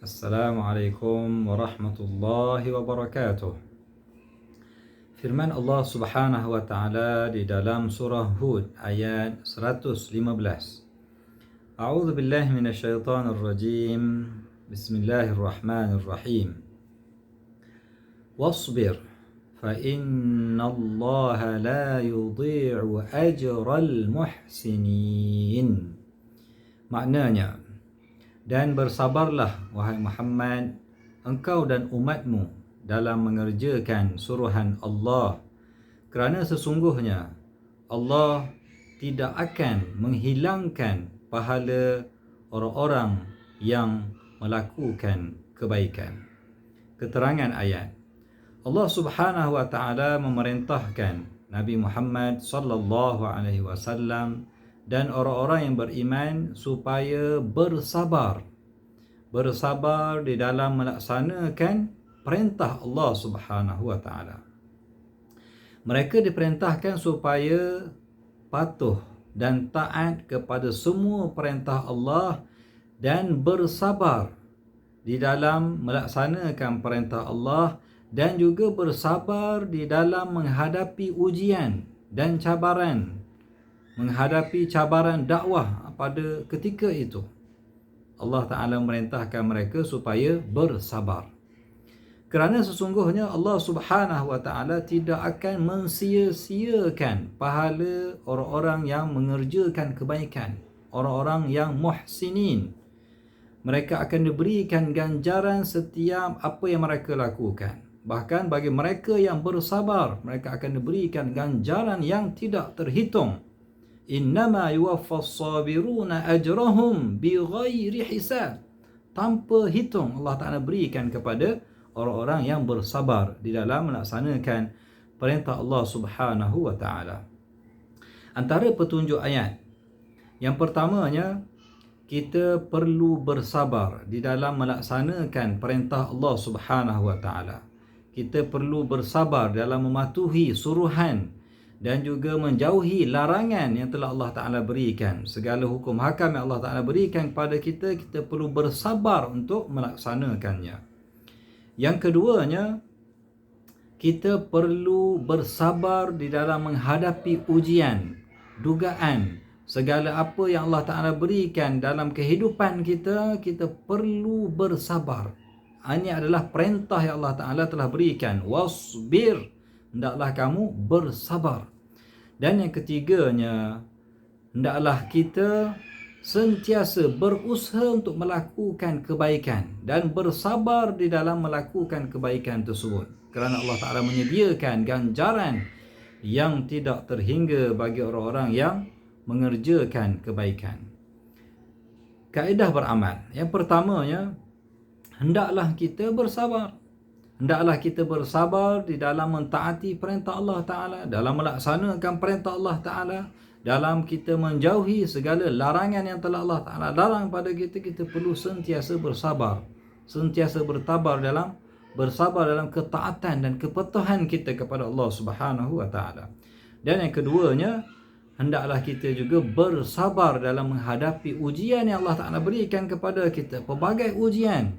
Assalamualaikum warahmatullahi wabarakatuh. Firman Allah Subhanahu wa taala di dalam surah Hud ayat 115. A'udzu billahi minasyaitonir rajim. Bismillahirrahmanirrahim. Wasbir fa innallaha la yudhi'u ajral muhsinin. Maknanya, dan bersabarlah wahai Muhammad, engkau dan umatmu dalam mengerjakan suruhan Allah, kerana sesungguhnya Allah tidak akan menghilangkan pahala orang-orang yang melakukan kebaikan. Keterangan ayat, Allah Subhanahu wa taala memerintahkan Nabi Muhammad sallallahu alaihi wasallam dan orang-orang yang beriman supaya bersabar di dalam melaksanakan perintah Allah Subhanahu wa taala. Mereka diperintahkan supaya patuh dan taat kepada semua perintah Allah dan bersabar di dalam melaksanakan perintah Allah, dan juga bersabar di dalam menghadapi ujian dan cabaran, menghadapi cabaran dakwah pada ketika itu. Allah Ta'ala merintahkan mereka supaya bersabar, kerana sesungguhnya Allah Subhanahu wa taala tidak akan mensia-siakan pahala orang-orang yang mengerjakan kebaikan, orang-orang yang muhsinin. Mereka akan diberikan ganjaran setiap apa yang mereka lakukan. Bahkan bagi mereka yang bersabar, mereka akan diberikan ganjaran yang tidak terhitung. Innama yuwaffas sabiruna ajrahum bighairi hisab. Tanpa hitung Allah Ta'ala berikan kepada orang-orang yang bersabar di dalam melaksanakan perintah Allah Subhanahu wa taala. Antara petunjuk ayat, yang pertamanya, kita perlu bersabar di dalam melaksanakan perintah Allah Subhanahu wa taala. Kita perlu bersabar dalam mematuhi suruhan dan juga menjauhi larangan yang telah Allah Ta'ala berikan. Segala hukum hakam yang Allah Ta'ala berikan kepada kita, kita perlu bersabar untuk melaksanakannya. Yang keduanya, kita perlu bersabar di dalam menghadapi ujian, dugaan, segala apa yang Allah Ta'ala berikan dalam kehidupan kita, kita perlu bersabar. Ini adalah perintah yang Allah Ta'ala telah berikan. Wasbir, hendaklah kamu bersabar. Dan yang ketiganya, hendaklah kita sentiasa berusaha untuk melakukan kebaikan dan bersabar di dalam melakukan kebaikan tersebut, kerana Allah Ta'ala menyediakan ganjaran yang tidak terhingga bagi orang-orang yang mengerjakan kebaikan. Kaedah beramal, yang pertamanya, hendaklah kita bersabar. Hendaklah kita bersabar di dalam mentaati perintah Allah Ta'ala, dalam melaksanakan perintah Allah Ta'ala, dalam kita menjauhi segala larangan yang telah Allah Ta'ala larang pada kita. Kita perlu sentiasa bersabar, sentiasa bersabar dalam ketaatan dan kepatuhan kita kepada Allah Subhanahu wa taala. Dan yang keduanya, hendaklah kita juga bersabar dalam menghadapi ujian yang Allah Ta'ala berikan kepada kita, pelbagai ujian.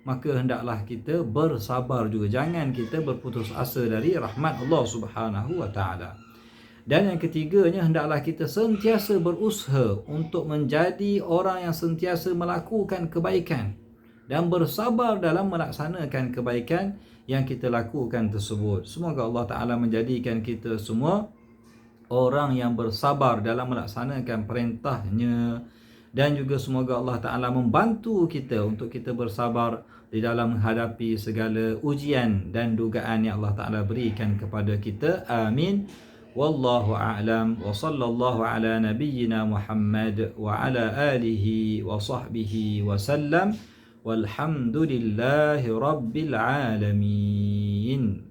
Maka hendaklah kita bersabar juga. Jangan kita berputus asa dari rahmat Allah Subhanahu wa taala. Dan yang ketiganya, hendaklah kita sentiasa berusaha untuk menjadi orang yang sentiasa melakukan kebaikan dan bersabar dalam melaksanakan kebaikan yang kita lakukan tersebut. Semoga Allah Ta'ala menjadikan kita semua orang yang bersabar dalam melaksanakan perintahnya, dan juga semoga Allah Ta'ala membantu kita untuk kita bersabar di dalam menghadapi segala ujian dan dugaan yang Allah Ta'ala berikan kepada kita. Amin. Wallahu a'lam wa sallallahu ala nabiyyina Muhammad wa ala alihi wa sahbihi wa sallam. Walhamdulillahi rabbil alamin.